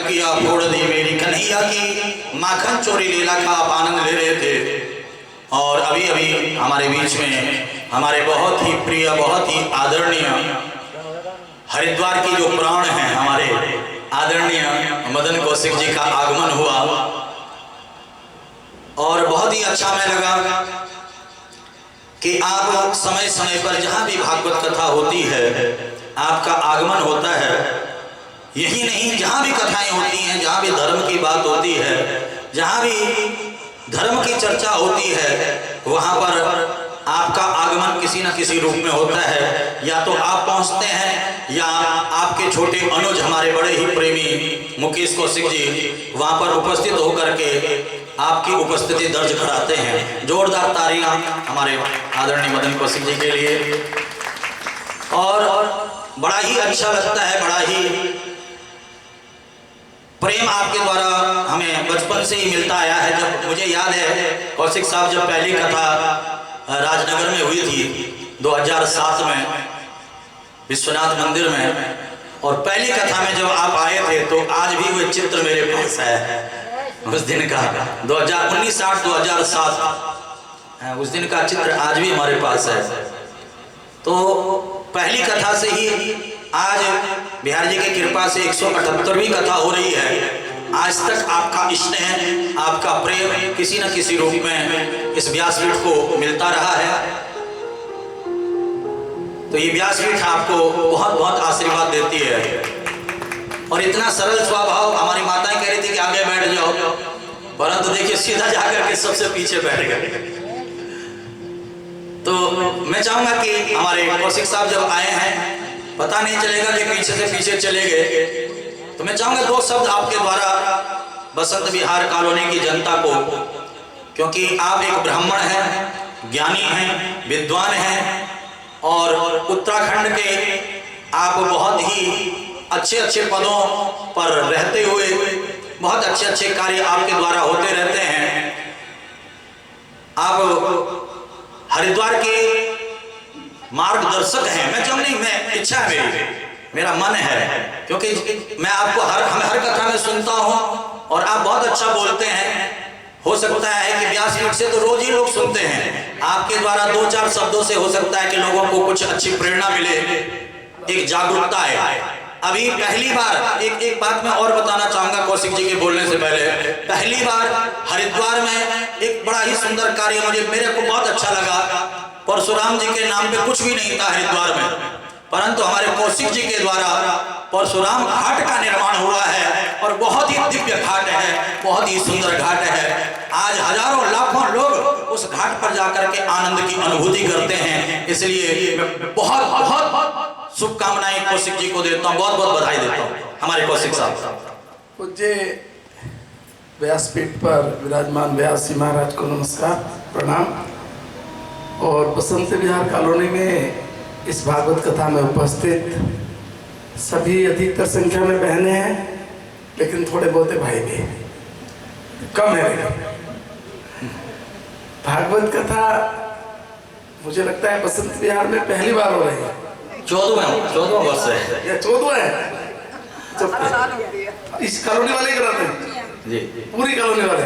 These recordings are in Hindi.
किया फोड़ दी मेरी कन्हैया की माखन चोरी लीला का आप आनंद ले रहे थे। और अभी अभी हमारे बीच में हमारे बहुत ही प्रिय बहुत ही आदरणीय हरिद्वार की जो प्राण हैं हमारे आदरणीय मदन कौशिक जी का आगमन हुआ और बहुत ही अच्छा हमें लगा कि आप समय समय पर जहाँ भी भागवत कथा होती है आपका आगमन होता है। यही नहीं, जहाँ भी कथाएं होती हैं, जहाँ भी धर्म की बात होती है, जहाँ भी धर्म की चर्चा होती है, वहाँ पर आपका आगमन किसी न किसी रूप में होता है। या तो आप पहुँचते हैं या आपके छोटे अनुज हमारे बड़े ही प्रेमी मुकेश कौशिक जी वहाँ पर उपस्थित होकर के आपकी उपस्थिति दर्ज कराते हैं। जोरदार तालियां हमारे आदरणीय मदन कौशिक जी के लिए। और बड़ा ही अच्छा लगता है, बड़ा ही प्रेम आपके द्वारा हमें बचपन से ही मिलता आया है। जब मुझे याद है कौशिक साहब जब पहली कथा राजनगर में हुई थी 2007 में विश्वनाथ मंदिर में, और पहली कथा में जब आप आए थे तो आज भी वो चित्र मेरे पास है उस दिन का 2019-2007 उस दिन का चित्र आज भी हमारे पास है। तो पहली कथा से ही आज बिहार जी की कृपा से 178वीं कथा हो रही है। आज तक आपका स्नेह आपका प्रेम किसी न किसी रूप में इस व्यासपीठ को मिलता रहा है। तो ये व्यासपीठ आपको बहुत बहुत आशीर्वाद देती है। और इतना सरल स्वभाव, हमारी माताएं कह रही थी कि आगे बैठ जाओ, परंतु देखिए सीधा जाकर के सबसे पीछे बैठ गए। तो मैं चाहूंगा कि हमारे कौशिक साहब जब आए हैं पता नहीं चलेगा कि पीछे से पीछे चले गए। तो मैं चाहूंगा 2 शब्द आपके द्वारा बसंत विहार कॉलोनी की जनता को, क्योंकि आप एक ब्राह्मण हैं, ज्ञानी हैं, विद्वान हैं और उत्तराखंड के आप बहुत ही अच्छे अच्छे पदों पर रहते हुए बहुत अच्छे अच्छे कार्य आपके द्वारा होते रहते हैं। आप हरिद्वार के मार्गदर्शक हैं। मैं चाहूँ नहीं, मैं इच्छा है मेरा मन है, क्योंकि मैं आपको हर कथा में सुनता हूँ और आप बहुत अच्छा बोलते हैं। हो सकता है कि व्यासपीठ से तो रोज ही लोग सुनते हैं, आपके द्वारा 2-4 शब्दों से हो सकता है कि लोगों को कुछ अच्छी प्रेरणा मिले, एक जागरूकता है। अभी पहली बार एक बात मैं और बताना चाहूंगा कौशिक जी के बोलने से पहले, पहली बार हरिद्वार में एक बड़ा ही सुंदर कार्य मेरे को बहुत अच्छा लगा। परशुराम जी के नाम पे कुछ भी नहीं था हरिद्वार में, परंतु हमारे कौशिक जी के द्वारा परशुराम घाट का निर्माण हुआ है और बहुत ही दिव्य घाट है, बहुत ही सुंदर घाट है। आज हजारों लाखों लोग उस घाट पर जाकर के आनंद की अनुभूति करते हैं। इसलिए मैं बहुत बहुत शुभकामनाएं कौशिक जी को देता हूँ, बहुत बहुत बधाई देता हूँ हमारे कौशिक साहब। पूज्य व्यासपीठ पर विराजमान व्यास जी महाराज को नमस्कार प्रणाम। और बसंत विहार कॉलोनी में इस भागवत कथा में उपस्थित सभी अधिकतर संख्या में बहनें हैं, लेकिन थोड़े बहुत भाई भी कम है। भागवत कथा मुझे लगता है बसंत विहार में पहली बार हो रही है। 14वां वर्ष है या 14वां है। इस कॉलोनी वाले कराते हैं जी, पूरी कॉलोनी वाले।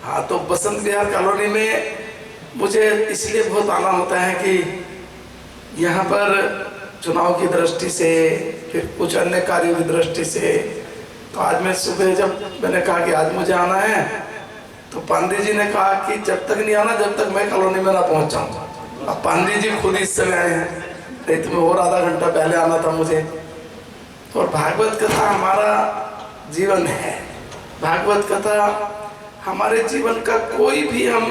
हाँ, तो बसंत विहार कॉलोनी में मुझे इसलिए बहुत आनंद होता है कि यहाँ पर चुनाव की दृष्टि से, फिर कुछ अन्य कार्यों की दृष्टि से, तो आज मैं सुबह जब मैंने कहा कि आज मुझे आना है, तो पांडे जी ने कहा कि जब तक नहीं आना जब तक मैं कॉलोनी में ना पहुँच जाऊँ। अब पांडे जी खुद इस समय आए हैं, नहीं तो मैं और आधा घंटा पहले आना था मुझे। तो भागवत कथा हमारा जीवन है। भागवत कथा हमारे जीवन का कोई भी हम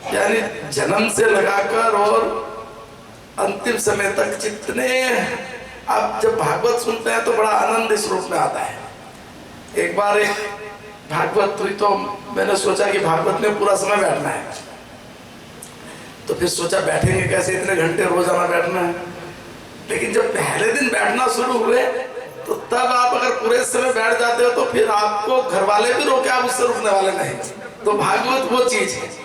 यानी जन्म से लगाकर और अंतिम समय तक जितने आप जब भागवत सुनते हैं तो बड़ा आनंद इस रूप में आता है। एक बार एक भागवत हुई तो मैंने सोचा कि भागवत में पूरा समय बैठना है, तो फिर सोचा बैठेंगे कैसे, इतने घंटे रोजाना बैठना है। लेकिन जब पहले दिन बैठना शुरू हुए तो तब आप अगर पूरे समय बैठ जाते हो तो फिर आपको घर वाले भी रोके, आप उससे रुकने वाले नहीं। तो भागवत वो चीज है।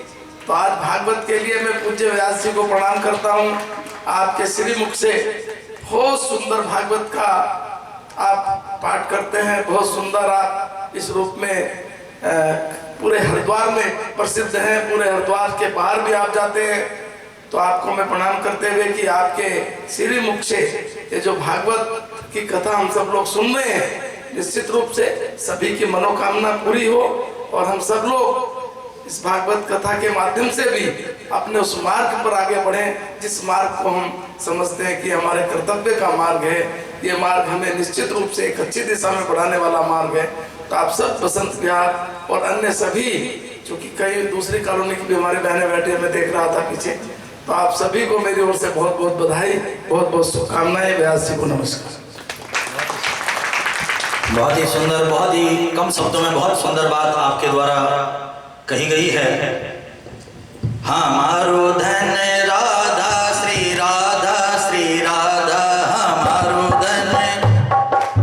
तो आज भागवत के लिए मैं पूज्य व्यास जी को प्रणाम करता हूँ। आपके श्रीमुख से बहुत सुंदर भागवत का आप पाठ करते हैं, बहुत सुंदर आप इस रूप में पूरे हरिद्वार में प्रसिद्ध हैं, पूरे हरिद्वार के बाहर भी आप जाते हैं। तो आपको मैं प्रणाम करते हुए कि आपके श्री मुख से ये जो भागवत की कथा हम सब लोग सुन रहे हैं, निश्चित रूप से सभी की मनोकामना पूरी हो और हम सब लोग इस भागवत कथा के माध्यम से भी अपने उस मार्ग पर आगे बढ़ें जिस मार्ग को हम समझते हैं कि हमारे कर्तव्य का मार्ग है। ये मार्ग हमें निश्चित रूप से एक अच्छी दिशा में बढ़ाने वाला मार्ग है। तो आप सब बसंत विहार और अन्य सभी, चूंकि कई दूसरी कॉलोनी की भी हमारे बहनें बैठे मैं देख रहा था पीछे, तो आप सभी को मेरी ओर से बहुत बहुत बधाई, बहुत बहुत शुभकामनाएं। व्यास जी को नमस्कार। बहुत ही सुंदर, बहुत ही कम शब्दों में बहुत सुंदर बात आपके द्वारा कही गई है। हमारो धन राधा श्री राधा, श्री राधा हमारो धन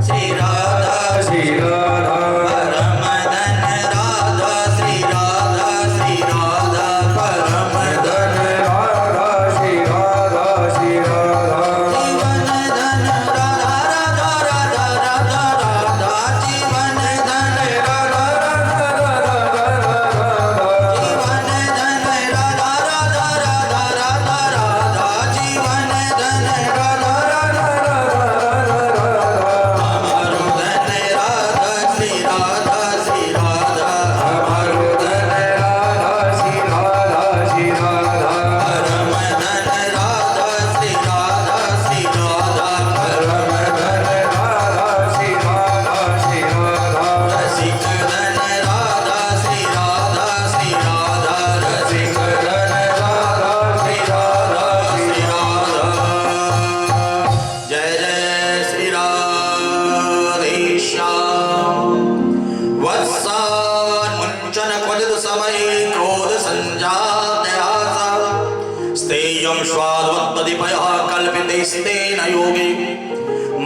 श्री राधा, श्री राधा परम धन राधा, श्री राधा, श्री राधा परम धन राधा, श्री राधा, श्री राधा जीवन धन राधा, राधा राधा राधा राधा जीवन धन राधा, राधा राधा राधा जीवन धन राधा, राधा राधा राधा राधा जीवन धन राधा, राधा राधा राधा हमारो धन राधा, श्री राधा, श्री राधा हमारो धन राधा, श्री राधा, श्री राधा परम धन राधा, श्री राधा, श्री राधा परम धन राधा, श्री राधा, श्री राधा रसिक धन राधा, श्री राधा, श्री राधा रसिक धन राधा, श्री राधा, श्री राधा। जय जय श्री राधे श्याम। वत्सान्मुञ्चन क्वचित् समये क्रोध सञ्जातयासा स्तेयं स्वादवत्पदिपयः कल्पितैस्तेन योगे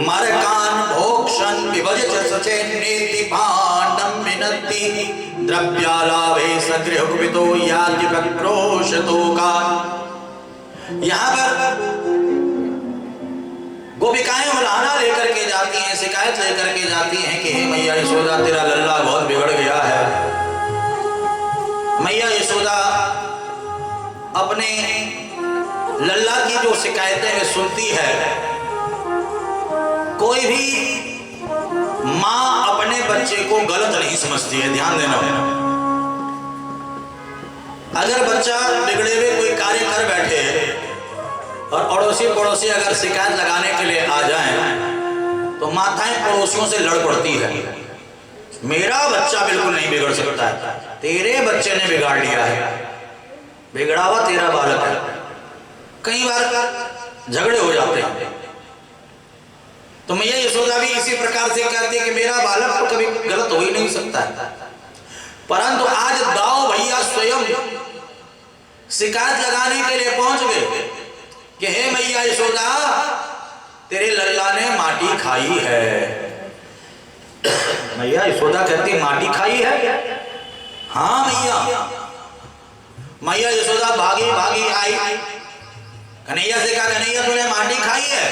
मरकान् भोक्षन् विभज्य सचेन्नेति भाण्डं विनत्ति द्रव्यालाभे सगृहकुपितो याति प्रक्रोशतोकान्। यहाँ पर गोपिकाएं उलाहना लेकर के जाती हैं, शिकायत लेकर के जाती हैं कि हे मैया यशोदा तेरा लल्ला बहुत बिगड़ गया है। मैया यशोदा अपने लल्ला की जो शिकायतें वे सुनती है। कोई भी माँ अपने बच्चे को गलत नहीं समझती है, ध्यान देना। अगर बच्चा बिगड़े हुए कोई कार्य कर बैठे और अड़ोसी पड़ोसी अगर शिकायत लगाने के लिए आ जाएं, तो माताएं पड़ोसियों से लड़ पड़ती है। मेरा बच्चा बिल्कुल नहीं बिगड़ सकता है, तेरे बच्चे ने बिगाड़ लिया है, बिगड़ा हुआ तेरा बालक है। कई बार झगड़े हो जाते हैं। तो मैया यशोदा भी इसी प्रकार से कहती है कि मेरा बालक तो कभी गलत हो ही नहीं सकता है। परंतु आज दाऊ भैया स्वयं शिकायत लगाने के लिए पहुंच गए कि हे मैया यशोदा तेरे लल्ला ने माटी खाई है। मैया यशोदा कहती माटी खाई है? हाँ मैया। मैया यशोदा भागी भागी आई, कन्हैया से कहा कन्हैया तूने माटी खाई है?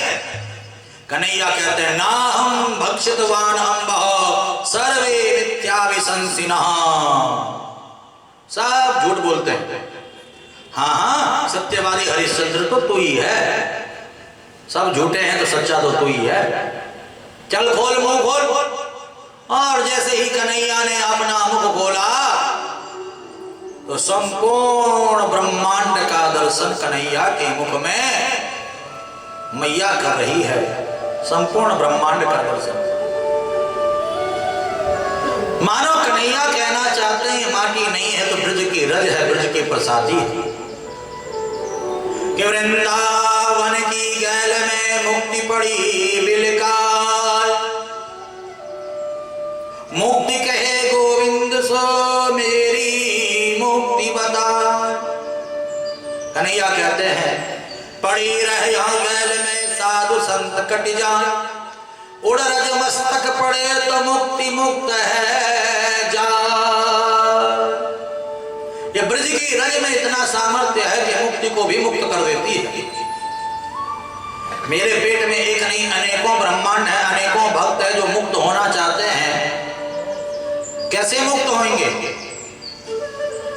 कन्हैया कहते हैं ना हम भक्षितवान अम्बः सर्वे मिथ्याभिशंसिनः। सब झूठ बोलते हैं। हाँ हाँ सत्यवादी हरिश्चंद्र तो तू ही है, सब झूठे हैं तो सच्चा तो तू ही है। चल खोल मुंह खोल। और जैसे ही कन्हैया ने अपना मुख खोला तो संपूर्ण ब्रह्मांड का दर्शन कन्हैया के मुख में मैया कर रही है। संपूर्ण ब्रह्मांड का दर्शन। मानो कन्हैया कहना चाहते हैं माटी नहीं है तो ब्रज की रज है, ब्रज के प्रसादी है। कि वृंदावन की गैल में मुक्ति पड़ी बिलकाल, मुक्ति कहे गोविंद सो मेरी मुक्ति बता। कन्हैया कहते हैं पड़ी रहे यहाँ गैल में साधु संत कट जाए, उड़ रज मस्तक पड़े तो मुक्ति मुक्त है जा। ये ब्रज की रज में इतना सामर्थ्य है कि मुक्ति को भी मुक्त कर देती है। मेरे पेट में एक नहीं अनेकों ब्रह्मांड है, अनेकों भक्त है जो मुक्त होना चाहते हैं। कैसे मुक्त होंगे?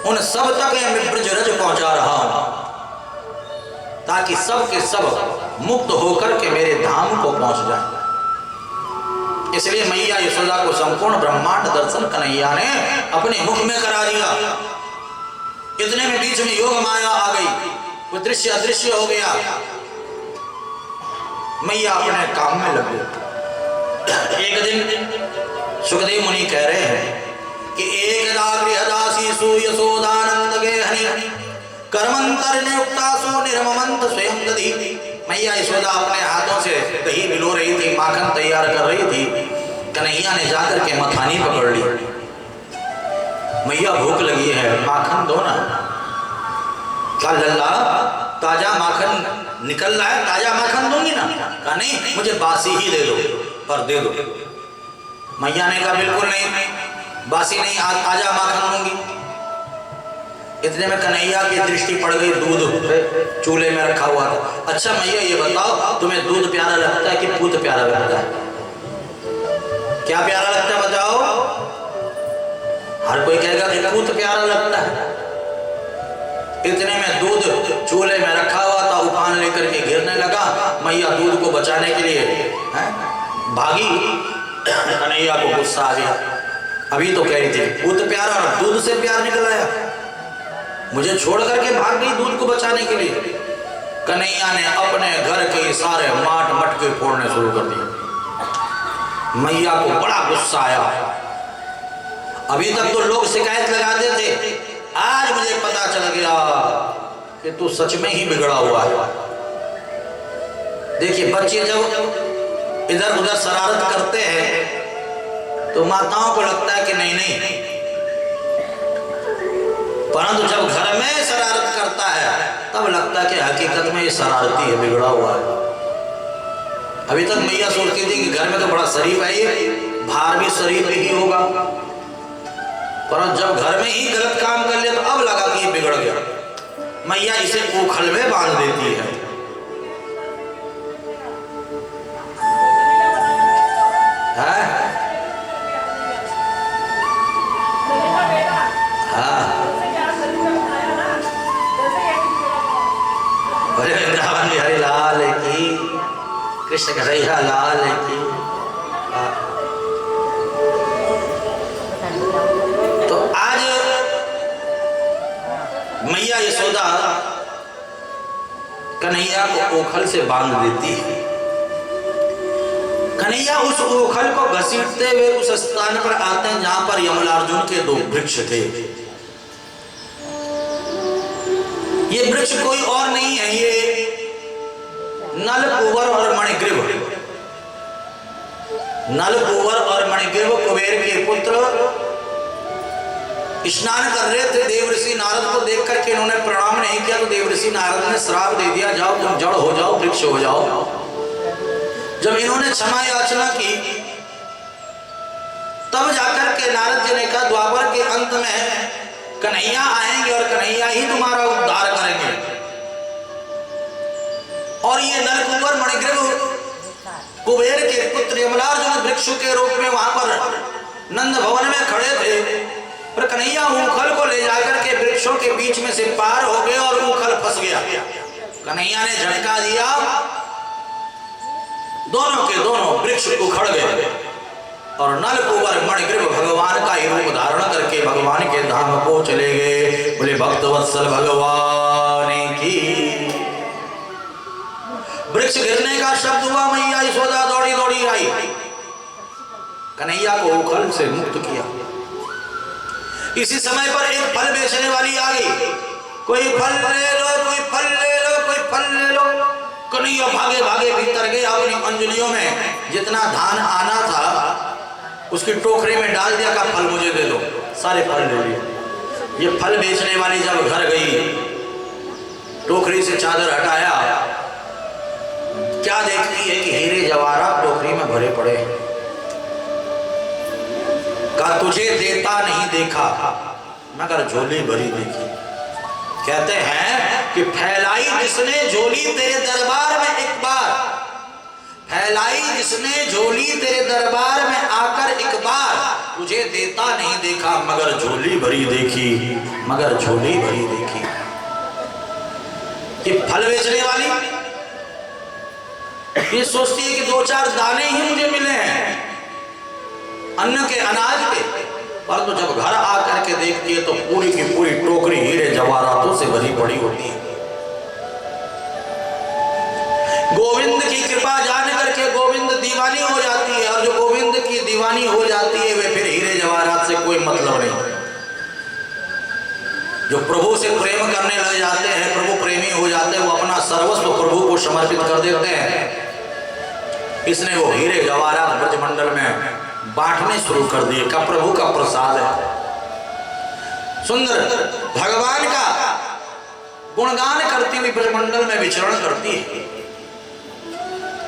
उन सब तक मैं ब्रजरज पहुंचा रहा हूं ताकि सब के सब मुक्त होकर के मेरे धाम को पहुंच जाए। इसलिए मैया यशोदा को संपूर्ण ब्रह्मांड दर्शन कन्हैया ने अपने मुख में करा दिया। इतने में बीच में योग माया आ गई, वो दृश्य अदृश्य हो गया। मैया अपने काम में लग गई। एक दिन सुखदेव मुनि कह रहे हैं कि एकदा गृहदासीसु यशोदानंद गेहनि कर्मंतर नियुक्तासु निर्ममंत स्वयं दधि। मैया यशोदा अपने हाथों से दही भिगो रही थी, माखन तैयार कर रही थी। कन्हैया ने जाकर के मथानी पकड़ ली। मैया भूख लगी है, माखन दो ना। कहा लल्ला ताजा माखन निकल रहा है, ताजा माखन दूंगी ना। कहा नहीं, मुझे बासी ही दे दो, पर दे दो। मैया ने कहा बिल्कुल नहीं, बासी नहीं, आज ताजा माखन दूंगी। इतने में कन्हैया की दृष्टि पड़ गई दूध चूल्हे में रखा हुआ था। अच्छा मैया ये बताओ, तुम्हें दूध प्यारा लगता है कि पूत प्यारा लगता है? क्या प्यारा लगता है बताओ? हर कोई कहेगा कि पूत प्यारा लगता है। इतने में दूध चूल्हे में रखा हुआ था, उफान लेकर के गिरने लगा। मैया दूध को बचाने के लिए भागी। कन्हैया को गुस्सा आ गया। अभी तो कह रही थी पूत प्यारा, और दूध से प्यार निकल आया, मुझे छोड़ करके भाग गई दूध को बचाने के लिए। कन्हैया ने अपने घर के सारे माट मटके फोड़ने शुरू कर दिए। मैया को बड़ा गुस्सा आया। अभी तक तो लोग शिकायत लगाते थे, आज मुझे पता चल गया कि तू सच में ही बिगड़ा हुआ है। देखिए बच्चे जब इधर उधर शरारत करते हैं तो माताओं को लगता है कि नहीं नहीं, परंतु जब घर में शरारत करता है तब लगता है कि हकीकत में ये शरारती है, बिगड़ा हुआ है। अभी तक मैया सोचती थी कि घर में तो बड़ा शरीफ है ये, बाहर भी शरीफ ही होगा, परंतु जब घर में ही गलत काम कर लिया तो अब लगा कि ये बिगड़ गया। मैया इसे ओखल में बांध देती है। वृंदावन बिहारी लाल की, कृष्ण कन्हैया लाल की। तो आज मैया यशोदा कन्हैया को ओखल से बांध देती है। कन्हैया उस ओखल को घसीटते हुए उस स्थान पर आते हैं जहां पर यमलार्जुन के दो वृक्ष थे। ये वृक्ष कोई और नहीं है, ये नल कुंवर और मणिग्रीव। नल कुंवर और मणिग्रीव कुबेर के पुत्र स्नान कर रहे थे। देवर्षि नारद को देख करके इन्होंने प्रणाम नहीं किया तो देवर्षि नारद ने श्राप दे दिया, जाओ तुम जड़ हो जाओ, वृक्ष हो जाओ। जब इन्होंने क्षमा याचना की तब जाकर के नारद जी ने कहा द्वापर के अंत में कन्हैया आएंगे और कन्हैया ही तुम्हारा उद्धार करेंगे। और ये नलकुंवर मणिग्रीव कुबेर के पुत्र यमलार्जुन वृक्ष के रूप में वहां पर नंद भवन में खड़े थे, पर कन्हैया ऊखल को ले जाकर के वृक्षों के बीच में से पार हो गए और ऊखल फंस गया। कन्हैया ने झटका दिया, दोनों के दोनों वृक्ष उखड़ गए और नल कुंवर मणिग्रीव भगवान का ही रूप धारण करके भगवान के धाम को चले गए। बोले भक्त वत्सल भगवान की। वृक्ष गिरने का शब्द हुआ, मैया यशोदा दौड़ी दौड़ी आई, कन्हैया को उखल से मुक्त किया। इसी समय पर एक फल बेचने वाली आ गई, कोई फल ले लो, कोई फल ले लो, कोई फल ले लो। कन्हैया भागे भागे भीतर गए, अपनी अंजलियों में जितना धान आना था उसकी टोकरी में डाल दिया, का फल मुझे दे दो, सारे फल ले लिए। ये फल बेचने वाली जब घर गई, टोकरी से चादर हटाया, क्या देखती है कि हीरे जवाहरात टोकरी में भरे पड़े हैं। कहा तुझे देता नहीं देखा मगर झोली भरी देखी। कहते हैं कि फैलाई जिसने झोली तेरे दरबार में एक बार, फैलाई जिसने झोली तेरे दरबार में आकर एक बार, तुझे देता नहीं देखा मगर झोली भरी देखी, मगर झोली भरी देखी। ये फल बेचने वाली ये सोचती है कि 2-4 दाने ही मुझे मिले हैं अन्न के, अनाज के, पर तो जब घर आकर के देखती है तो पूरी की पूरी टोकरी हीरे जवाहरातों से भरी पड़ी होती है। गोविंद की कृपा जान करके गोविंद दीवानी हो जाती है, और जो गोविंद की दीवानी हो जाती है वे फिर हीरे जवाहरात से कोई मतलब नहीं। जो प्रभु से प्रेम करने लग जाते हैं, प्रभु प्रेमी हो जाते हैं, वो अपना सर्वस्व प्रभु को समर्पित कर देते हैं। इसने वो हीरे जवाहरात ब्रजमंडल में बांटने शुरू कर दिए का प्रभु का प्रसाद है। सुंदर भगवान का गुणगान करती हुई ब्रजमंडल में विचरण करती है।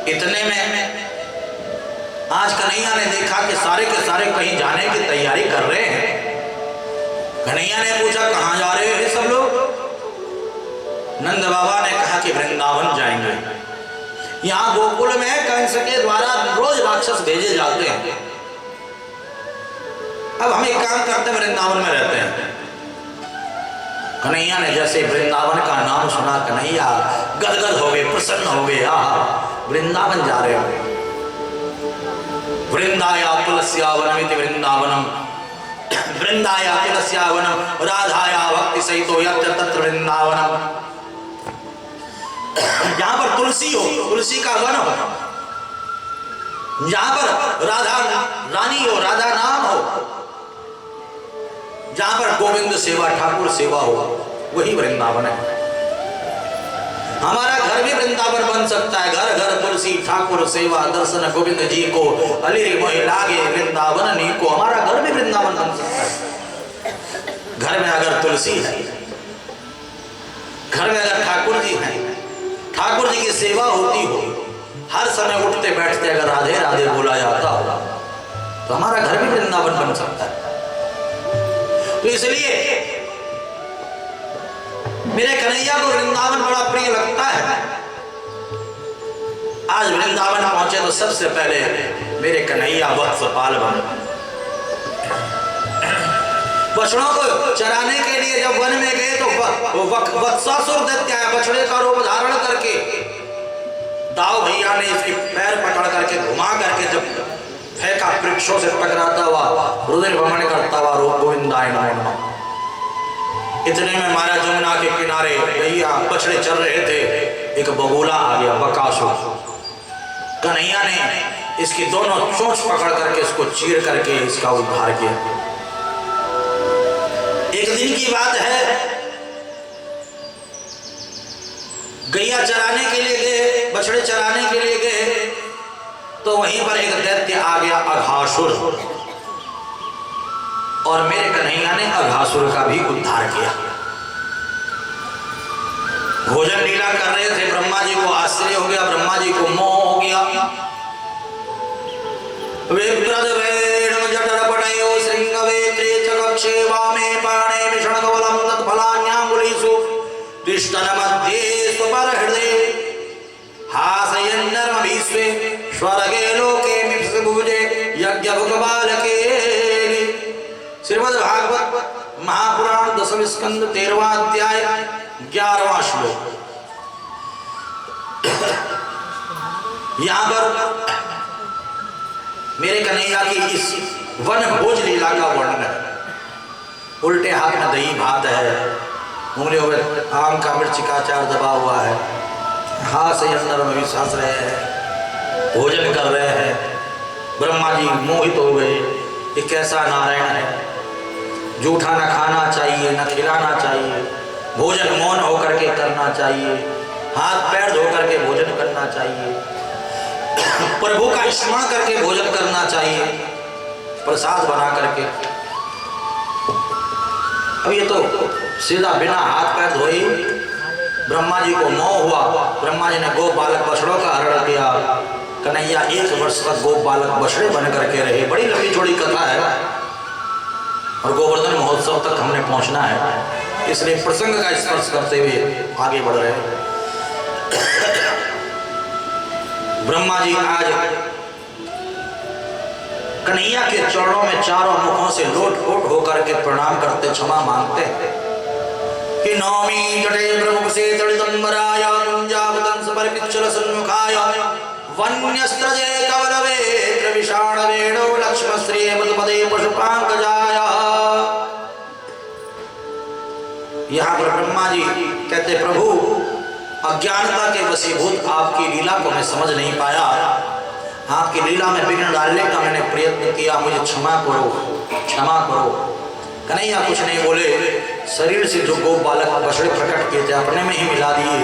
इतने में आज कन्हैया ने देखा कि सारे के सारे कहीं जाने की तैयारी कर रहे हैं। कन्हैया ने पूछा कहां जा रहे हैं सब लोग? नंद बाबा ने कहा कि वृंदावन जाएंगे। यहाँ गोकुल में कंस के द्वारा रोज राक्षस भेजे जाते हैं। अब हम एक काम करते हैं, वृंदावन में रहते हैं। कन्हैया ने जैसे वृंदावन का नाम सुना, कन्हैया गदगद हो गए, प्रसन्न हो गए। वृंदावन जा रहे हो। वृंदाया तुलस्यावनमिति वृंदावनम, वृंदाया तुलस्यावनम, राधाया भक्ति सहितो यत्र तत्र वृंदावनम। जहां पर तुलसी हो, तुलसी का वन हो, जहां पर राधा रानी हो, राधा नाम हो, जहां पर गोविंद सेवा, ठाकुर सेवा हो, वही वृंदावन है। हमारा घर भी वृंदावन बन सकता है। घर घर तुलसी ठाकुर सेवा, दर्शन गोविंद जी को, अली मोहि लागे वृंदावन नी को। हमारा घर भी वृंदावन बन सकता है। घर में अगर तुलसी है, घर में अगर ठाकुर जी हैं, ठाकुर जी की सेवा होती हो, हर समय उठते बैठते अगर राधे राधे बोला जाता हो, तो हमारा घर भी वृंदावन बन सकता है। तो इसलिए मेरे कन्हैया को वृंदावन बड़ा प्रिय लगता है। आज वृंदावन पहुंचे तो सबसे पहले मेरे कन्हैया वत्सपाल बने। बछड़ों को चराने के लिए जब वन में गए तो वत्सासुर दैत्य आया, बछड़े का रूप धारण करके। दाऊ भैया ने इसके पैर पकड़ करके घुमा करके जब फेंका, वृक्षों से टकराता हुआ, रुधिर भ्रमण करता हुआ रूप गोविंदाय नमो नमः। इतने में महाराज जमुना के किनारे भैया बछड़े चल रहे थे, एक बगुला आ गया, बकासुर। कन्हैया ने इसकी दोनों चोंच पकड़ करके इसको चीर करके इसका उद्धार किया। एक दिन की बात है, गैया चराने के लिए गए, बछड़े चराने के लिए गए, तो वहीं पर एक दैत्य आ गया, अघासुर, और मेरे कन्हैया ने अघासुर का भी उद्धार किया। भोजन लीला कर रहे थे, ब्रह्मा जी को आश्चर्य हो गया, ब्रह्मा जी को मोह हो गया। विप्रदवेणं जठरपटयो श्रृंगवेत्रे च कक्षे वामे पाणे विषणकवलं तत्फलान्याङ्गुलीषु तिष्ठन्मध्ये स्वपरहृदये हासयन्नर्मभिस्वे स्वर्गे लोके मिप्सभुजे यज्ञभुक्बालके। श्रीमद् भागवत महापुराण 10वें स्कंद 13वां अध्याय 11वां श्लोक। यहाँ पर मेरे कन्हैया की इस वन भोज लीला का वर्णन है। उल्टे हाथ में दही भात है, उंगलियों में आम का मिर्ची का अचार दबा हुआ है, हाथ से अंदर में विश्वास रहे हैं, भोजन कर रहे हैं। ब्रह्मा जी मोहित हो गए, ये कैसा नारायण है, जूठा न खाना चाहिए, न खिलाना चाहिए, भोजन मौन होकर के करना चाहिए, हाथ पैर धो करके भोजन करना चाहिए, प्रभु का स्मरण करके भोजन करना चाहिए, प्रसाद बना करके। अब ये तो सीधा बिना हाथ पैर धोए ब्रह्मा जी को मोह हुआ। ब्रह्मा जी ने गो बालक बछड़ों का हरण किया। कन्हैया 1 वर्ष तक गो बालक बछड़े बन करके रहे। बड़ी लंबी चौड़ी कथा है और गोवर्धन महोत्सव तक हमने पहुंचना है, इसलिए प्रसंग का स्पर्श करते हुए आगे बढ़ रहे हैं। ब्रह्मा जी आज कन्हैया के चरणों में चारों मुखों से लोट-पोट होकर के प्रणाम करते, क्षमा मांगते कि नौमी जटे प्रमुख से तड़िदंबराय कुंजावतंस परिपिच्चल सन्मुखाय वन्यस्त्रजे कवलवे विषाणवेणो लक्ष्मश्री मधुपदे पशुपांकजाय। यहाँ पर ब्रह्मा जी कहते, प्रभु अज्ञानता के वशीभूत आपकी लीला को मैं समझ नहीं पाया, आपकी लीला में विघ्न डालने का मैंने प्रयत्न किया, मुझे क्षमा करो, क्षमा करो। कन्हैया कुछ नहीं बोले, शरीर से जो गो बालक बछड़े प्रकट किए थे अपने में ही मिला दिए,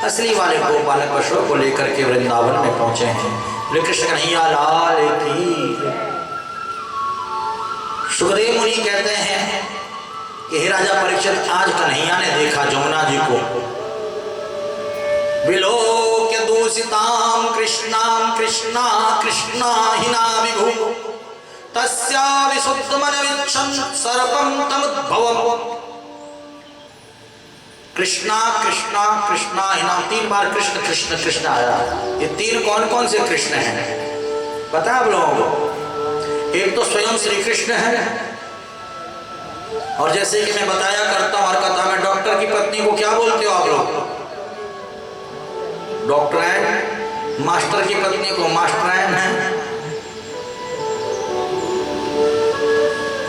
असली वाले गो बालक बछड़ों को लेकर के वृंदावन में पहुंचे हैं। बोले कृष्ण कन्हैया लाल की। सुखदेव मुनि कहते हैं कि हे राजा परीक्षित, आज कन्हैया ने देखा जमुना जी को, विलोक्य दूषितां कृष्णां कृष्णा कृष्णा हिना विभु तस्या विशुद्धमनविच्छन् सर्पं तमुद्भवम्। कृष्णा कृष्णा कृष्णा हिना, 3 बार कृष्ण कृष्ण कृष्ण आया। ये 3 कौन कौन से कृष्ण हैं पता है आप लोगों को? एक तो स्वयं श्री कृष्ण है, और जैसे कि मैं बताया करता हूं हर कथा में, डॉक्टर की पत्नी को क्या बोलते हो आप लोग? डॉक्टरैन। मास्टर की पत्नी को मास्टरैन है।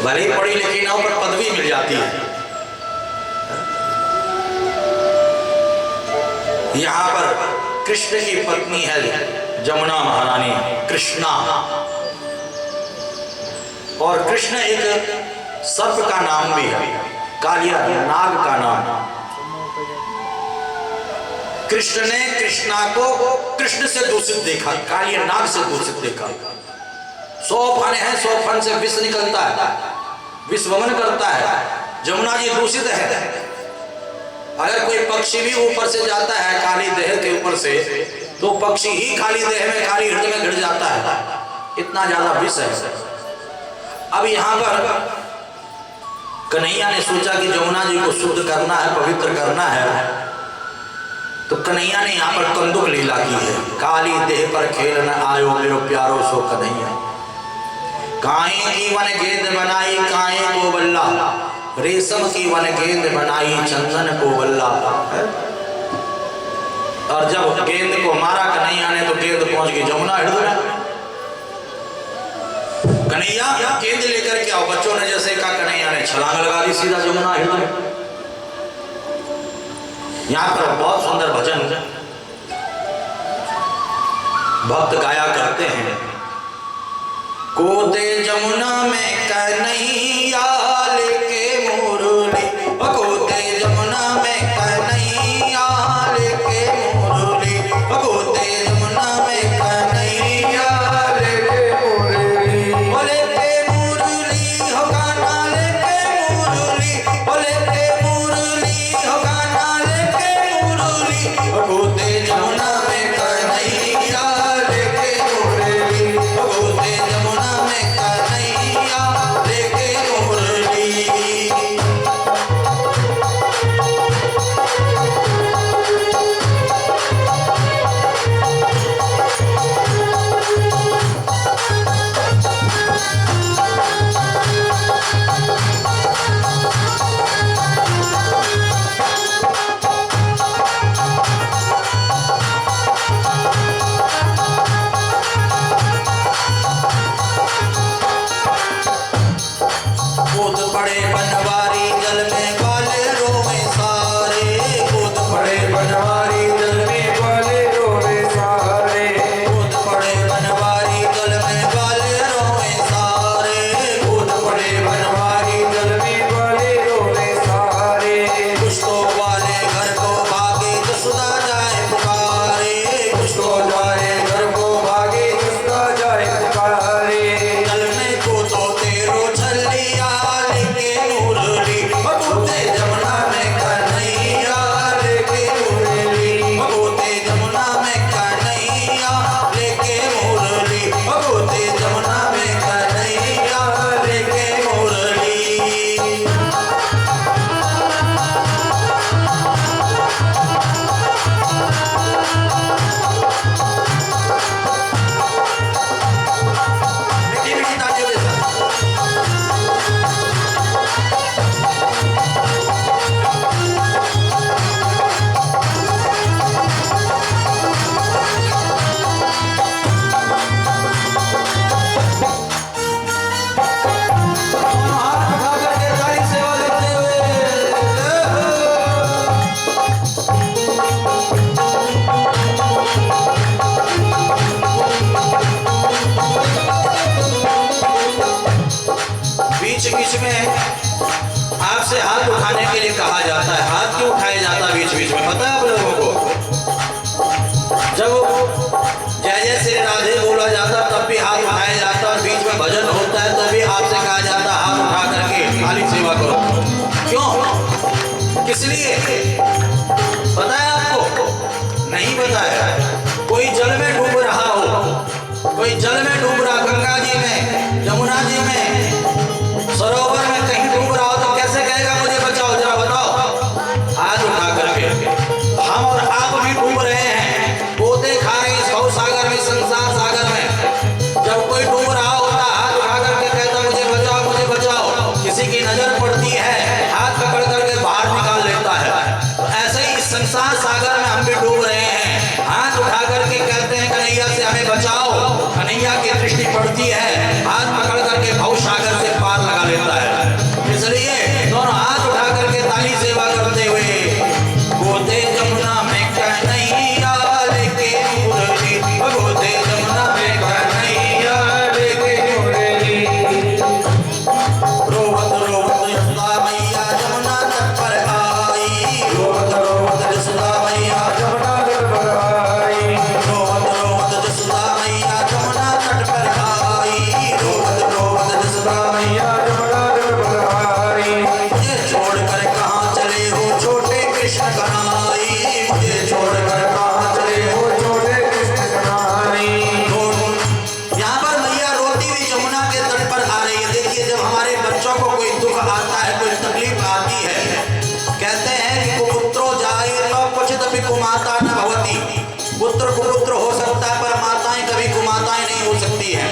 भले ही पढ़ी लिखी ना हो पर पदवी मिल जाती है। यहाँ पर कृष्ण की पत्नी है जमुना महारानी कृष्णा, और कृष्ण एक सर्प का नाम भी है, कालिया नाग का नाम। कृष्ण ने कृष्णा को कृष्ण से दूषित देखा, कालिया नाग से दूषित देखा। 100 फन है, 100 फन से विष निकलता है, विष वमन करता है। जमुना जी दूषित है। अगर कोई पक्षी भी ऊपर से जाता है काली देह के ऊपर से, तो पक्षी ही खाली देह में, खाली हृदय में गिर जाता है, इतना ज्यादा विष है। अब यहाँ पर कन्हैया ने सोचा कि जमुना जी को शुद्ध करना है, पवित्र करना है, तो कन्हैया ने यहाँ पर कंदुक लीला की है। काली देह पर खेल न आयो मेरो प्यारो सो कन्हैया, काहे की वन गेंद बनाई काहे को बल्ला, रेशम की वन गेंद बनाई चंदन को बल्ला। और जब गेंद को मारा कन्हैया ने, तो गेंद पहुंच गई जमुना हृदय में। कन्हैया गेंद लेकर के आओ, बच्चों ने जैसे कहा, कन्हैया ने छलांग लगा दी सीधा जमुना हृदय में। यहाँ पर बहुत सुंदर भजन भक्त गाया करते हैं। कोते जमुना में कन्हैया लेके मुरली, कोते जमुना में कन्हैया लेके मुरली, कोते जमुना में कन्हैया लेके मुरली, बोले के मुरली हो गाना लेके मुरली, बोले के मुरली हो गाना लेके मुरली, कोते जमुना में कन्हैया लेके मुरली, कोते जमुना में कन्हैया लेके मुरली। हाथ उठाने के लिए कहा जाता है। हाथ क्यों उठाया जाता है बीच बीच में, पता है आप लोगों को? जब जय जय श्री राधे बोला जाता तब भी हाथ उठाया जाता, और बीच में भजन होता है तो भी आपसे कहा जाता हाथ उठा करके खाली सेवा करो। क्यों, किस लिए पता है आपको? नहीं पता है। कोई जल में डूब रहा हो, कोई जल में डूब रहा, गंगा जी में, यमुना जी में, सरोवर में कहीं डूब रहा हो तो कैसे कहेगा मुझे बचाओ? जरा बताओ, हाथ उठा करके। हम और आप भी डूब रहे हैं, गोते खा रहे हैं इस भव सागर में, संसार सागर में। जब कोई डूब रहा होता हाथ उठा करके कहता मुझे बचाओ मुझे बचाओ, किसी की नजर पड़ती है हाथ पकड़ करके बाहर निकाल लेता है। तो ऐसे ही संसार सागर में हम भी डूब रहे हैं, हाथ उठा करके कहते हैं कन्हैया से हमें बचाओ। कन्हैया की दृष्टि पड़ती है, हाथ पकड़ करके भव सागर से पार लगा लेता है। इसलिए दोनों हाथ उठा करके ताली सेवा करते हुए गोते जमुना में कन्हैया लेके मुरली, गोते जमुना में कन्हैया लेके मुरली। रोवत रोवत यशोदा मैया जमुना तट पर आई, रोवत रोवत यशोदा मैया जमुना तट पर आई, रोवत रोवत यशोदा मैया जमुना तट पर आई, रोवत रोवत यशोदा मैया जमुना तट पर आई। मुझे छोड़कर कहाँ चले हो छोटे कृष्ण कन्हैया, मुझे छोड़कर कहाँ चले हो छोटे कृष्ण कन्हैया। यहाँ पर मैया रोती हुई जमुना के तट पर आ रही है। देखिए, जब हमारे बच्चों को कोई दुख आता है, कोई तकलीफ आती है, कहते हैं कि कुपुत्रो जाए तो क्वचित अपि कुमाता न भवति। पुत्र कुपुत्र हो सकता है पर माताएं कभी कुमाताएं नहीं हो सकती हैं।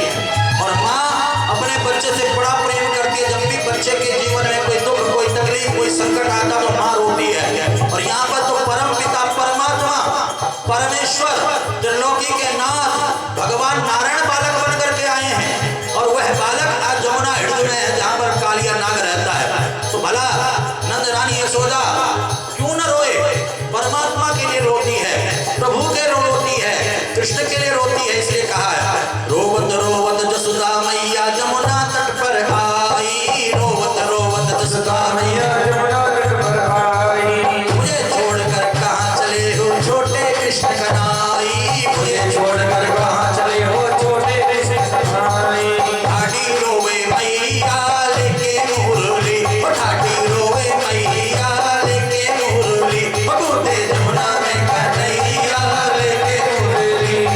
और माँ अपने बच्चे से बड़ा प्रेम करती है। जब भी बच्चे के जीवन में कोई दुख, कोई तकलीफ, कोई संकट आता तो माँ रोती है। और यहाँ पर तो परम पिता परमात्मा परमेश्वर त्रिलोकी के नाथ भगवान नारायण बालक बन करके आए हैं, और वह बालक आज जमुना हृदय में है जहाँ पर कालिया नाग रहता है। तो भला नंद रानी यशोदा क्यों न रोए? परमात्मा के लिए रोती है, प्रभु के लिए रोती है, कृष्ण के लिए रोती है। इसलिए कहा है रोवत रोवत जसोदा मैया जमुना तट पर आई, रोवत रोवत जसोदा मैया जमुना तट पर आई। मुझे छोड़कर कहाँ चले हो छोटे कृष्ण कन्हैया, मुझे छोड़कर कहाँ चले हो छोटे कृष्ण कन्हैया। ठाठी रोवे मैया लेके मुरली, ठाठी रोवे मैया लेके मुरली, गोते जमुना में कन्हैया लेके मुरली,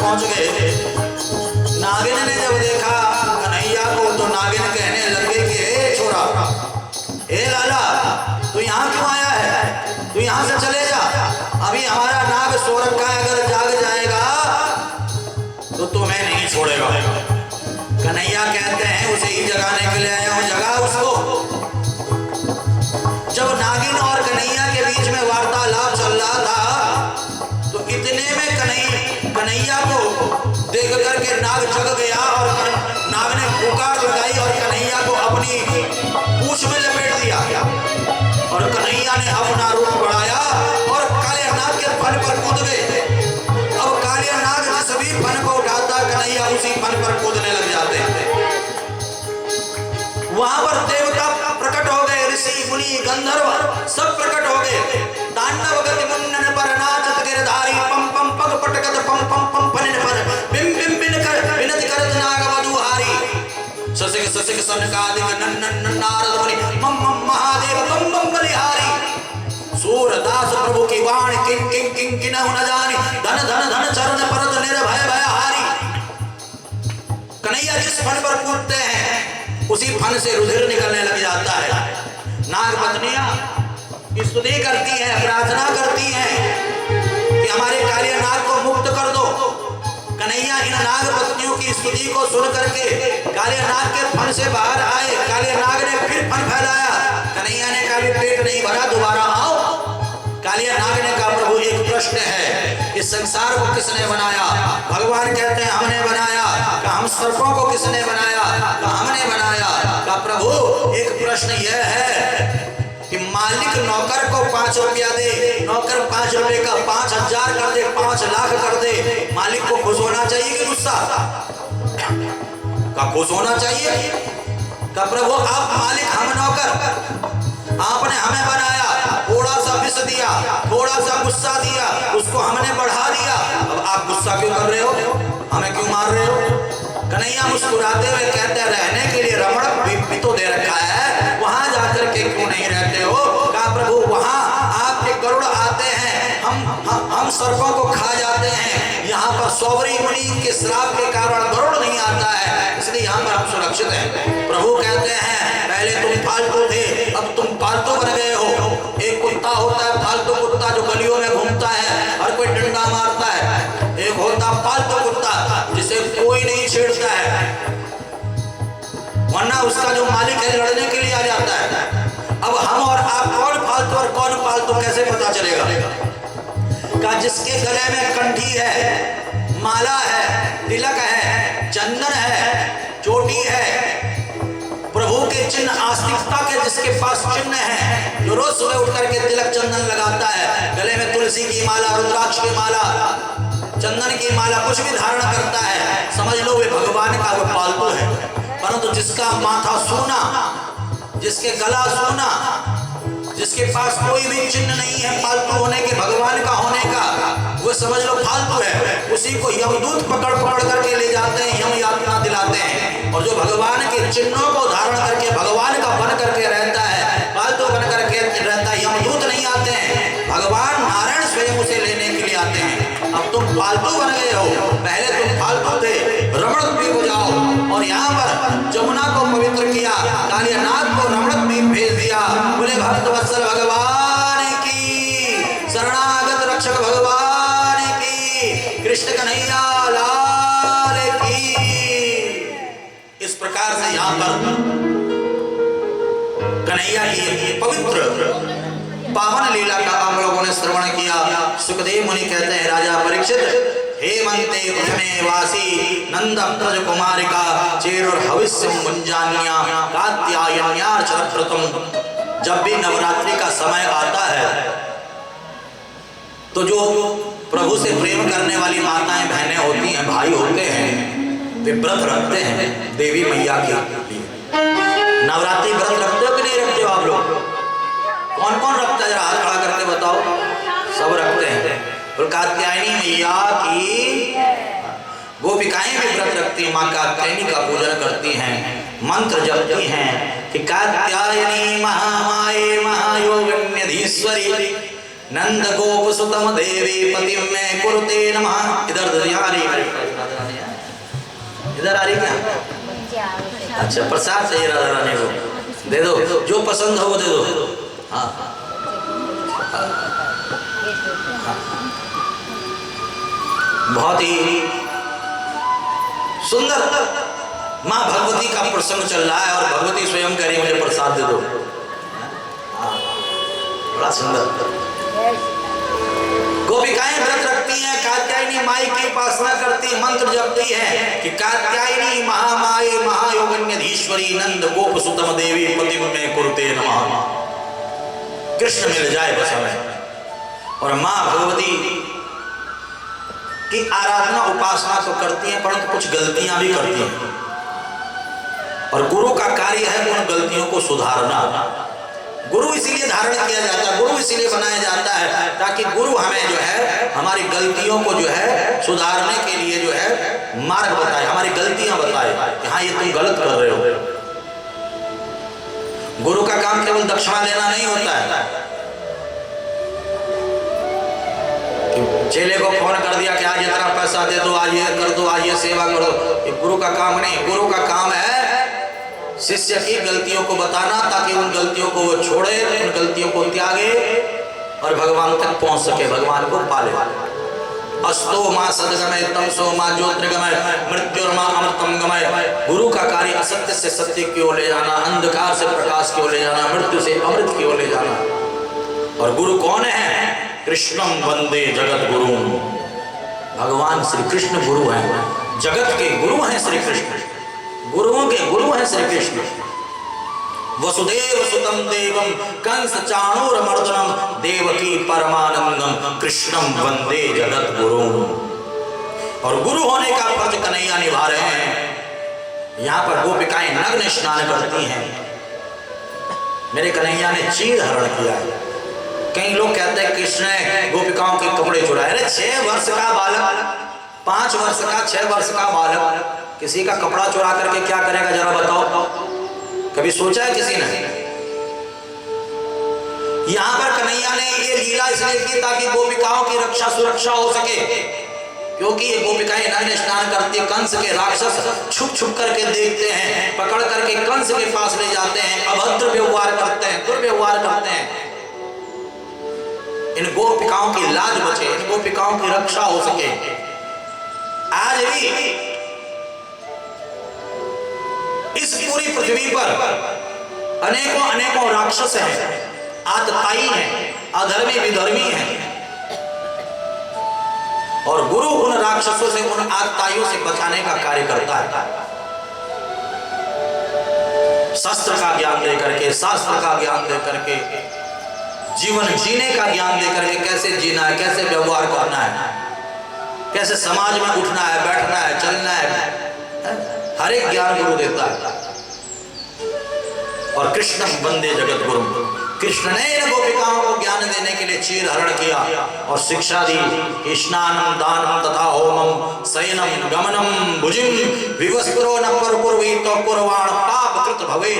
पहुंच गए। नागिन ने जब देखा कन्हैया को तो नागिन कहने लगे कि ए छोरा, ए लाला, तू यहाँ क्यों आया है? तू यहाँ से चले जा, अभी हमारा नाग सो रखा है, अगर जाग जाएगा तो तुम्हें नहीं छोड़ेगा। कन्हैया कहते हैं उसे ही जगाने के लिए आया हूँ, जगा उसको। जब नागिन और कन्हैया के बीच में वार्तालाप चल रहा था तो इतने में कन्हैया को देख करके नाग जग गया और नाग ने पुकार लगाई और कन्हैया को अपनी पूंछ में लपेट दिया और कन्हैया ने अपना रूप बढ़ाया और काले नाग के फन पर कूद गए। अब काले नाग जिस भी फन को उठाता कन्हैया उसी फन पर कूदने लग जाते हैं। वहां पर देवता प्रकट हो गए, ऋषि मुनि गंधर्व सब प्रकट हो गए। तांडव गति मुन्नन पर नाचत गिरधारी, पम पम पग पटकत पम पम पम फनिन पर बिम बिम बिन कर विनति करत नाग वधुहारी। ससिक ससिक सनकादिक नन्नन नारद मुनि मम मम महादेव बम बम बलिहारी। सूरदास प्रभु की वाणी किं किं किं किनहु न जानी, धन धन धन चरण परत निर्भय भयहारी। कन्हैया जिस फन पर कूदते हैं उसी फन से रुधिर निकलने लग जाता है। नाग पत्नियां स्तुति करती हैं, प्रार्थना करती हैं कि हमारे काले नाग को मुक्त कर दो। कन्हैया इन नाग पत्नियों की स्तुति को सुन करके काले नाग के फन से बाहर आए। काले नाग ने फिर फन फैलाया। कन्हैया ने कहा पेट नहीं भरा, दोबारा आओ। कालिया नाग ने कहा प्रभु एक प्रश्न है, इस संसार को किसने बनाया? भगवान कहते हैं हमने बनाया। कहा हम सर्पों को किसने बनाया? कहा हमने बनाया। कहा प्रभु एक प्रश्न यह है कि मालिक नौकर को 5 रुपया दे, नौकर 5 रुपए का 5000 कर दे, 5 लाख कर दे, मालिक को खुश होना चाहिए कि गुस्सा? का खुश होना चाहिए। का प्रभु आप मालिक हम नौकर, आपने हमें बनाया, थोड़ा सा विष दिया, थोड़ा सा गुस्सा दिया, उसको हमने बढ़ा दिया, अब आप गुस्सा क्यों कर रहे हो? हमें क्यों मार रहे हो? कन्हैया मुस्कुराते हुए कहते हैं रहने के लिए रमण भी तो दे रखा है, वहां जाकर के क्यों नहीं रहते हो? कहा प्रभु वहां आपके गरुड़ आते हैं, हम सर्पों को खा जाते हैं, यहाँ पर सौवरी मुनि के श्राप के कारण गरुड़ नहीं आता है, इसलिए यहाँ पर हम सुरक्षित हैं। प्रभु कहते हैं पहले तुम फालतू थे, अब तुम पालतू बन गए हो। एक कुत्ता होता है फालतू कुत्ता जो गलियों में घूमता है, हर कोई डंडा मारता है। एक होता पालतू कुत्ता जिसे कोई नहीं छेड़ता है, वरना उसका जो मालिक है लड़ने के लिए आ जाता है। अब हम और आप कौन फालतू और कौन पालतू कैसे पता चलेगा? का जिसके गले में कंठी है, माला है, तिलक है, चंदन है, चोटी है, प्रभु के चिन्ह आस्तिकता के जिसके पास चिन्ह है, जो रोज सुबह उठ करके तिलक चंदन लगाता है, गले में तुलसी की माला, रुद्राक्ष की माला, चंदन की माला, कुछ भी धारण करता है, समझ लो वे भगवान का वो पालतू है। परंतु जिसका माथा सोना, जिसके गला सोना, जिसके पास कोई भी चिन्ह नहीं है पालतू होने के, भगवान का होने का, वो समझ लो फालतू है। उसी को यमदूत पकड़ पकड़ करके ले जाते हैं, यम यातना दिलाते हैं। और जो भगवान के चिन्हों को धारण करके भगवान का बन करके रहता है, फालतू बन करके रहता है, यमदूत नहीं आते हैं, भगवान नारायण स्वयं उसे लेने के लिए आते हैं। अब तुम फालतू बन गए हो, पहले तुम फालतू थे, रमणद्वीप को जाओ और यहाँ पर जमुना को पवित्र किया, कालिया नाग को रमणद्वीप भेज दिया। बोले भक्त वत्सल भगवान की, शरणागत रक्षक भगवान की, कृष्ण कन्हैया लाल की। इस प्रकार से यहाँ पर कन्हैया की पवित्र पावन लीला का हम लोगों ने श्रवण किया। सुखदेव मुनि कहते हैं राजा परीक्षित, हेमंते प्रथमे वासी नंद ब्रज कुमारिका चेरुर हविष्यम मुंजान्या कात्यायन्यार्चनक्रतुम। जब भी नवरात्रि का समय आता है तो जो प्रभु से प्रेम करने वाली माताएं बहनें होती हैं, भाई होते हैं, वे व्रत रखते हैं देवी मैया के लिए। नवरात्रि व्रत रखते हो कि नहीं रखते हो आप लोग? कौन कौन रखता है? जरा हाथ खड़ा करके बताओ। सब रखते हैं। और कात्यायनी मैया की गोपिकाएं भी व्रत रखती हैं, माँ कात्यायनी का पूजन करती हैं, मंत्र जपती हैं कि कात्यायनी महामाये महायोगिन्यधीश्वरी नंद गोप सुतम देवी पतिम में कुरुते नमः। इधर यहाँ आ रही है, इधर आ रही क्या? अच्छा, प्रसाद चाहिए राधा रानी को, दे दो, जो पसंद हो वो दे दो। हाँ बहुत ही सुंदर माँ भगवती का प्रसंग चल रहा है और भगवती स्वयं कह रही मुझे प्रसाद दे दो। बड़ा सुंदर। गोपिकाएं व्रत रखती हैं, कात्यायनी माई की उपासना करती, मंत्र जपती हैं कि कात्यायनी महामाये महायोगन्यधीश्वरी नंद गोप सुतम देवी पतिम में कुरुते नमः। कृष्ण मिल जाए बस हमें। और माँ भगवती की आराधना उपासना तो करती हैं, परंतु कुछ गलतियां भी करती हैं और गुरु का कार्य है उन गलतियों को सुधारना। गुरु इसीलिए धारण किया जाता है, गुरु इसीलिए बनाया जाता है ताकि गुरु हमें जो है हमारी गलतियों को जो है सुधारने के लिए जो है मार्ग बताए, हमारी गलतियां बताए कि हाँ ये तुम गलत कर रहे हो। गुरु का काम केवल दक्षिणा लेना नहीं होता है। चेले को फोन कर दिया कि आज इतना पैसा दे दो, आज ये कर दो, आज ये सेवा करो, ये गुरु का काम नहीं। गुरु का काम है शिष्य की गलतियों को बताना ताकि उन गलतियों को वो छोड़े, उन गलतियों को त्यागे और भगवान तक पहुंच सके, भगवान को पाले। अस्तो मां सदगमय तमसो मां ज्योतिर्गमय मृत्युर्मा अमृतम गमय। गुरु का कार्य असत्य से सत्य की ओर ले जाना, अंधकार से प्रकाश की ओर ले जाना, मृत्यु से अमृत की ओर ले जाना। और गुरु कौन है? कृष्णम वंदे जगत गुरु। भगवान श्री कृष्ण गुरु हैं, जगत के गुरु हैं श्री कृष्ण, गुरुओं के गुरु हैं श्री कृष्ण। वसुदेव सुतम देवम कंस चाणूर मर्दनम देवकी परमानंदम कृष्णम वंदे जगत गुरु। और गुरु होने का फर्ज कन्हैया निभा रहे हैं। यहाँ पर गोपिकाएं नग्न स्नान करती हैं। मेरे कन्हैया ने चीर हरण किया है। कई लोग कहते हैं कृष्ण ने गोपिकाओं के कपड़े चुराए। अरे 6 वर्ष का बालक, 5 वर्ष का, 6 वर्ष का बालक किसी का कपड़ा चुरा करके क्या करेगा जरा बताओ? कभी सोचा है किसी ने? यहाँ पर कन्हैया ने ये लीला इसलिए की ताकि गोपिकाओं की रक्षा सुरक्षा हो सके, क्योंकि ये गोपिकाएं नग्न स्नान करती, कंस के राक्षस छुप छुप करके देखते हैं, पकड़ करके कंस के पास ले जाते हैं, अभद्र व्यवहार करते हैं, दुर्व्यवहार करते हैं। इन गोपिकाओं की लाज बचे, इन गोपिकाओं की रक्षा हो सके। आज भी इस पूरी पृथ्वी पर अनेकों अनेकों राक्षस हैं, आतताई हैं, अधर्मी विधर्मी हैं। और गुरु उन राक्षसों से, उन आतताइयों से बचाने का कार्य करता है। शस्त्र का ज्ञान दे करके, शास्त्र का ज्ञान दे करके, जीवन जीने का ज्ञान दे करके, कैसे जीना है, कैसे व्यवहार करना है, कैसे समाज में उठना है, बैठना है, चलना है, हर एक ज्ञान गुरु देता है। और कृष्ण वंदे जगत गुरु। कृष्ण ने इन गोपिकाओं को ज्ञान देने के लिए चीर हरण किया और शिक्षा दी। स्नानम दानम तथा होमम शयनम गमनम भुजिम विवस्त्रो न परपुर्वीतो कुर्वाण पाप कृत भवे।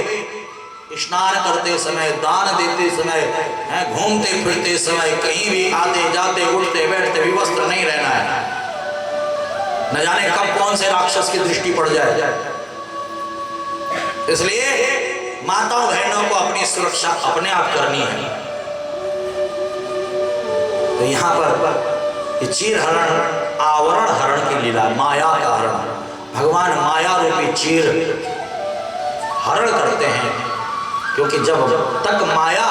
स्नान करते समय, दान देते समय, घूमते फिरते समय, कहीं भी आते जाते उठते बैठते विवस्त्र नहीं रहना है। न जाने कब कौन से राक्षस की दृष्टि पड़ जाए। इसलिए माताओं बहनों को अपनी सुरक्षा अपने आप करनी है। तो यहाँ पर ये चीर हरण आवरण हरण की लीला, माया का हरण। भगवान माया रूपी चीर हरण करते हैं, क्योंकि जब तक माया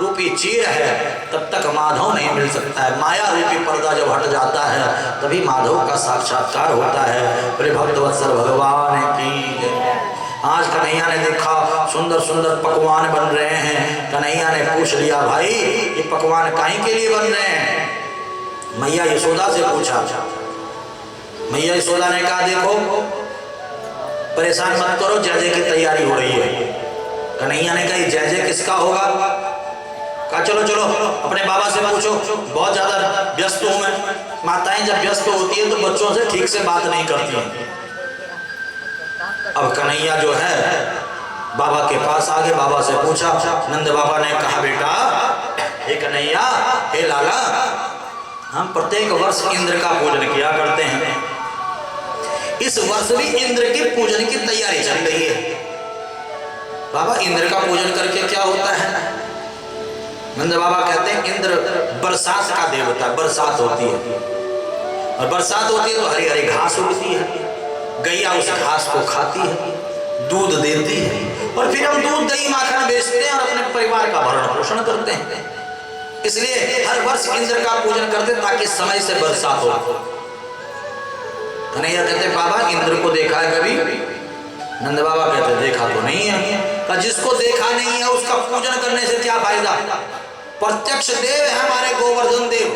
रूपी चीर है तब तक माधव नहीं मिल सकता है। माया रूपी पर्दा जब हट जाता है तभी माधव का साक्षात्कार होता है। बोले भक्तवत्सल भगवान की। आज कन्हैया ने देखा सुंदर सुंदर पकवान बन रहे हैं। कन्हैया ने पूछ लिया, भाई ये पकवान काहे के लिए बन रहे हैं? मैया यशोदा से पूछा। मैया यशोदा ने कहा, देखो परेशान मत करो, जय जय की तैयारी हो रही है। कन्हैया ने कहा, जय जय किसका होगा? कहा चलो चलो अपने बाबा से पूछो, बहुत ज्यादा व्यस्त हूं मैं। माताएं जब व्यस्त होती है तो बच्चों से ठीक से बात नहीं करती हैं। अब कन्हैया जो है बाबा के पास आगे बाबा से पूछा। नंद बाबा ने कहा, बेटा हे कन्हैया, हे लाला, हम प्रत्येक वर्ष इंद्र का पूजन किया करते हैं। इस वर्ष भी इंद्र के पूजन की तैयारी चल रही है। बाबा इंद्र का पूजन करके क्या होता है? नंद बाबा कहते हैं इंद्र बरसात का देवता, बरसात होती है और बरसात होती है तो हरी हरी घास उगती है, गैया उस घास को खाती है, दूध देती है और फिर हम दूध दही माखन बेचते हैं और अपने परिवार का भरण पोषण करते हैं। इसलिए हर वर्ष इंद्र का पूजन करते हैं ताकि समय से बरसात हो। कन्हैया कहते बाबा इंद्र को देखा है कभी? नंद बाबा कहते देखा तो नहीं है। का जिसको देखा नहीं है उसका पूजन करने से क्या फायदा? प्रत्यक्ष देव है हमारे गोवर्धन देव,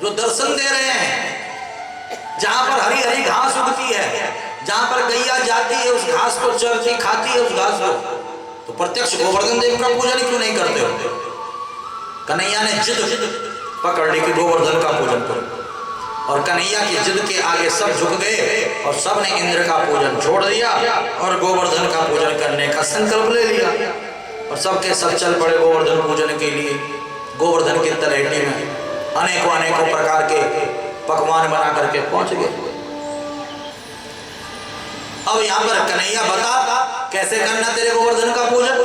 जो दर्शन दे रहे हैं। जहां पर हरी हरी घास उगती है, जहां पर गैया जाती है उस घास को चरती खाती है उस घास को, तो प्रत्यक्ष गोवर्धन देव का पूजन क्यों नहीं करते हो? कन्हैया ने जिद पकड़ ली कि गोवर्धन का पूजन करो और कन्हैया की जिद के आगे सब झुक गए और सब ने इंद्र का पूजन छोड़ दिया और गोवर्धन का पूजन करने का संकल्प ले लिया और सबके सब चल पड़े गोवर्धन पूजन के लिए। गोवर्धन की तलहटी में अनेकों अनेकों प्रकार के पकवान बना करके पहुंच गए। अब यहां पर कन्हैया बता कैसे करना तेरे गोवर्धन का पूजन?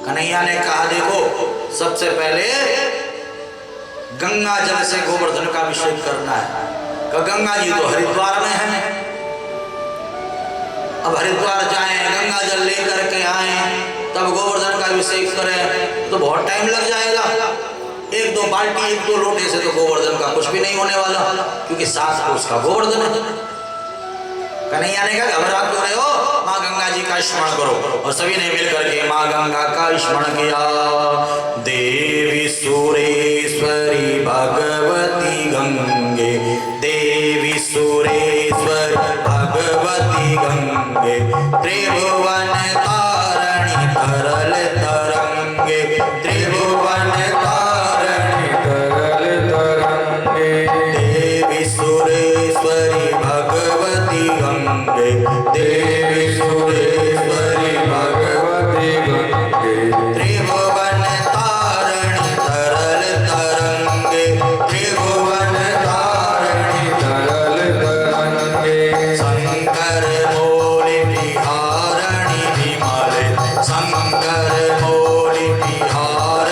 कन्हैया ने कहा देखो सबसे पहले गंगा जल से गोवर्धन का अभिषेक करना है। गंगा जी तो हरिद्वार में है, अब हरिद्वार जाएं गंगा जल लेकर के आए तब गोवर्धन का अभिषेक करें तो बहुत टाइम लग जाएगा। एक दो बाल्टी एक दो लोटे से तो गोवर्धन का कुछ भी नहीं होने वाला, क्योंकि साथ को उसका गोवर्धन है। कन्हैया ने कहा घबरा क्यों रहे हो, माँ गंगा जी का स्मरण करो। और सभी ने मिलकर के माँ गंगा का स्मरण किया। देवी सुरेश्वरी भगवती गंगे, देवी सुरेश्वरी भगवती गंगे, त्रिभुवन तारणी तरल तरंगे, त्रिभुवन तारणी तरल तरंगे, देवी सुरेश्वरी भगवती गंगे, देवी सुरेश्वरी भगवती गंगे, त्रिभुवन तारणी तरल तरंगे, त्रिभुवन तारणी तरल तरंगे, शंकर मौलि बिहारणी विमले, शंकर मौलि बिहारणी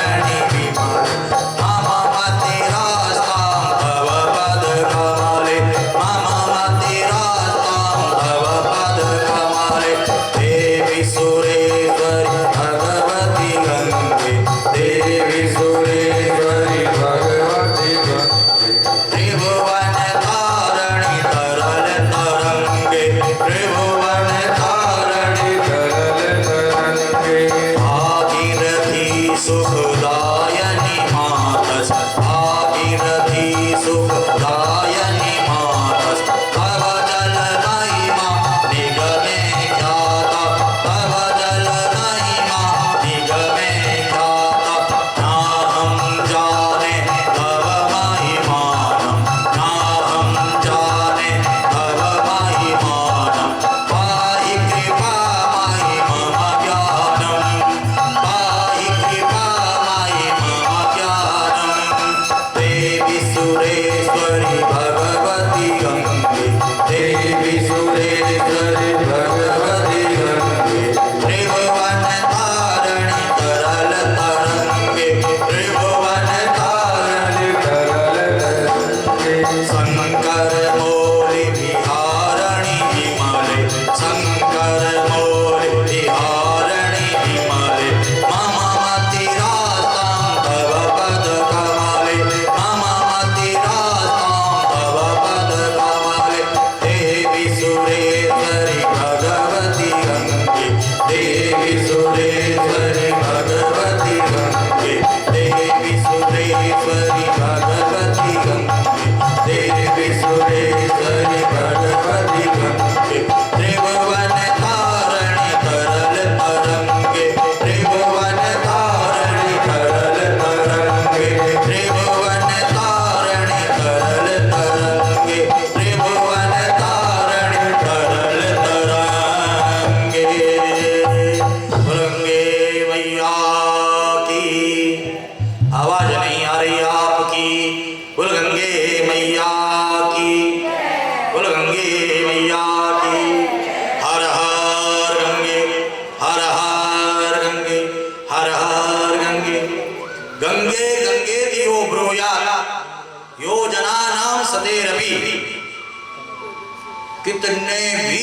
जितने भी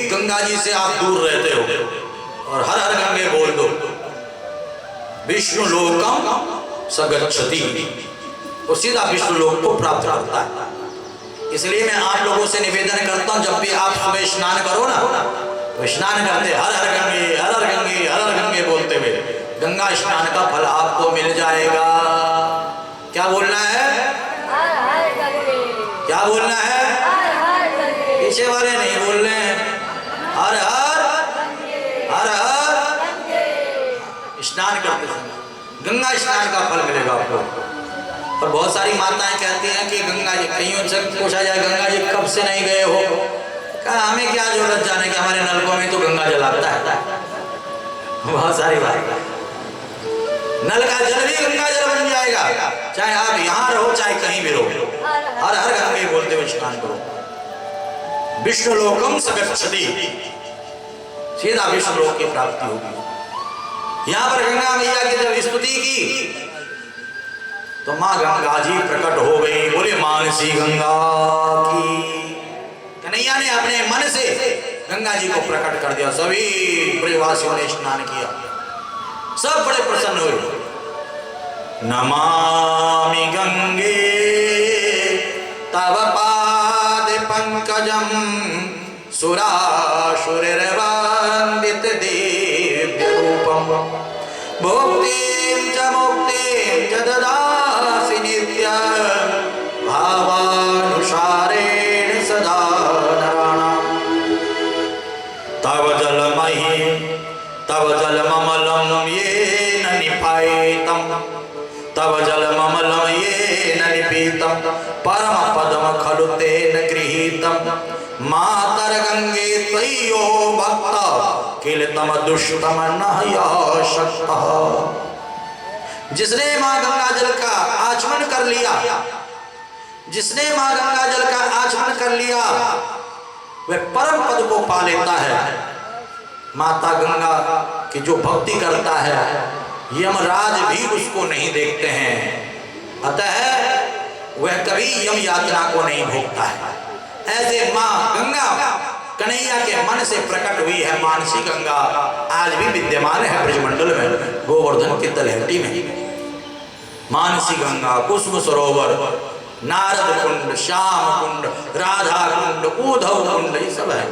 गंगा जी से आप दूर रहते हो और हर हर गंगे बोल दो, विष्णु लोकम सगच्छति, वो सीधा विष्णु लोक को प्राप्त करता है। इसलिए मैं आप लोगों से निवेदन करता हूं, जब भी आप सुबह स्नान करो ना, तो स्नान करते हर हर गंगे हर हर गंगे हर हर गंगे बोलते हुए गंगा स्नान का फल आपको मिल जाएगा। क्या बोलना है? क्या बोलना है? पीछे वाले नहीं बोल रहे हैं। हर हर हर हर स्नान करते समय गंगा स्नान का फल मिलेगा आपको। और बहुत सारी माताएं कहती हैं कि गंगा जी, कईयों से पूछा जाए गंगा जी कब से नहीं गए हो, कहा हमें क्या जरूरत जाने की, हमारे नलकों में तो गंगा जल आता है। बहुत सारी बात, नल का जल भी गंगा जल बन जाएगा, चाहे आप यहाँ रहो चाहे कहीं भी रहो। हर हर गंगे बोलते हुए स्नान करो। विष्णु लोकम सगच्छति, सीधा विष्णु लोक की प्राप्ति होगी। यहाँ पर गंगा मैया की जब स्तुति की तो माँ गंगा जी प्रकट हो गई। बोले मानसी गंगा की। कन्हैया ने अपने मन से गंगा जी को प्रकट कर दिया। सभी ब्रजवासियों ने स्नान किया, सब बड़े प्रसन्न हुए। नमामि गंगे तव पाद पंकजम सुरासुरवंदित दिव्य रूपम भुक्तिं च मुक्तिं च ददासि नित्यं भावानुसारेण सदा नराणाम्। तव जलमहि तव जलममलं येन निपायितं तव जलममलं येन निपीतं परमपदं खलु तेन गृहीतं मातर्गंगे त्वय्यो भक्त किल तम दुष्टम न शक्तः। जिसने माँ गंगा जल का आचमन कर लिया, जिसने माँ गंगा जल का आचमन कर लिया, वह परम पद को पा लेता है। माता गंगा की जो भक्ति करता है, यमराज भी उसको नहीं देखते हैं, अतः वह कभी यम यातना को नहीं भोगता है। ऐसे माँ गंगा कन्हैया के मन से प्रकट हुई है। मानसी गंगा आज भी विद्यमान है ब्रजमंडल में, गोवर्धन की तलहटी में। मानसी गंगा, कुसुम सरोवर, नारद कुंड, श्याम कुंड, राधा कुंड, उद्धव कुंड, ये सब है।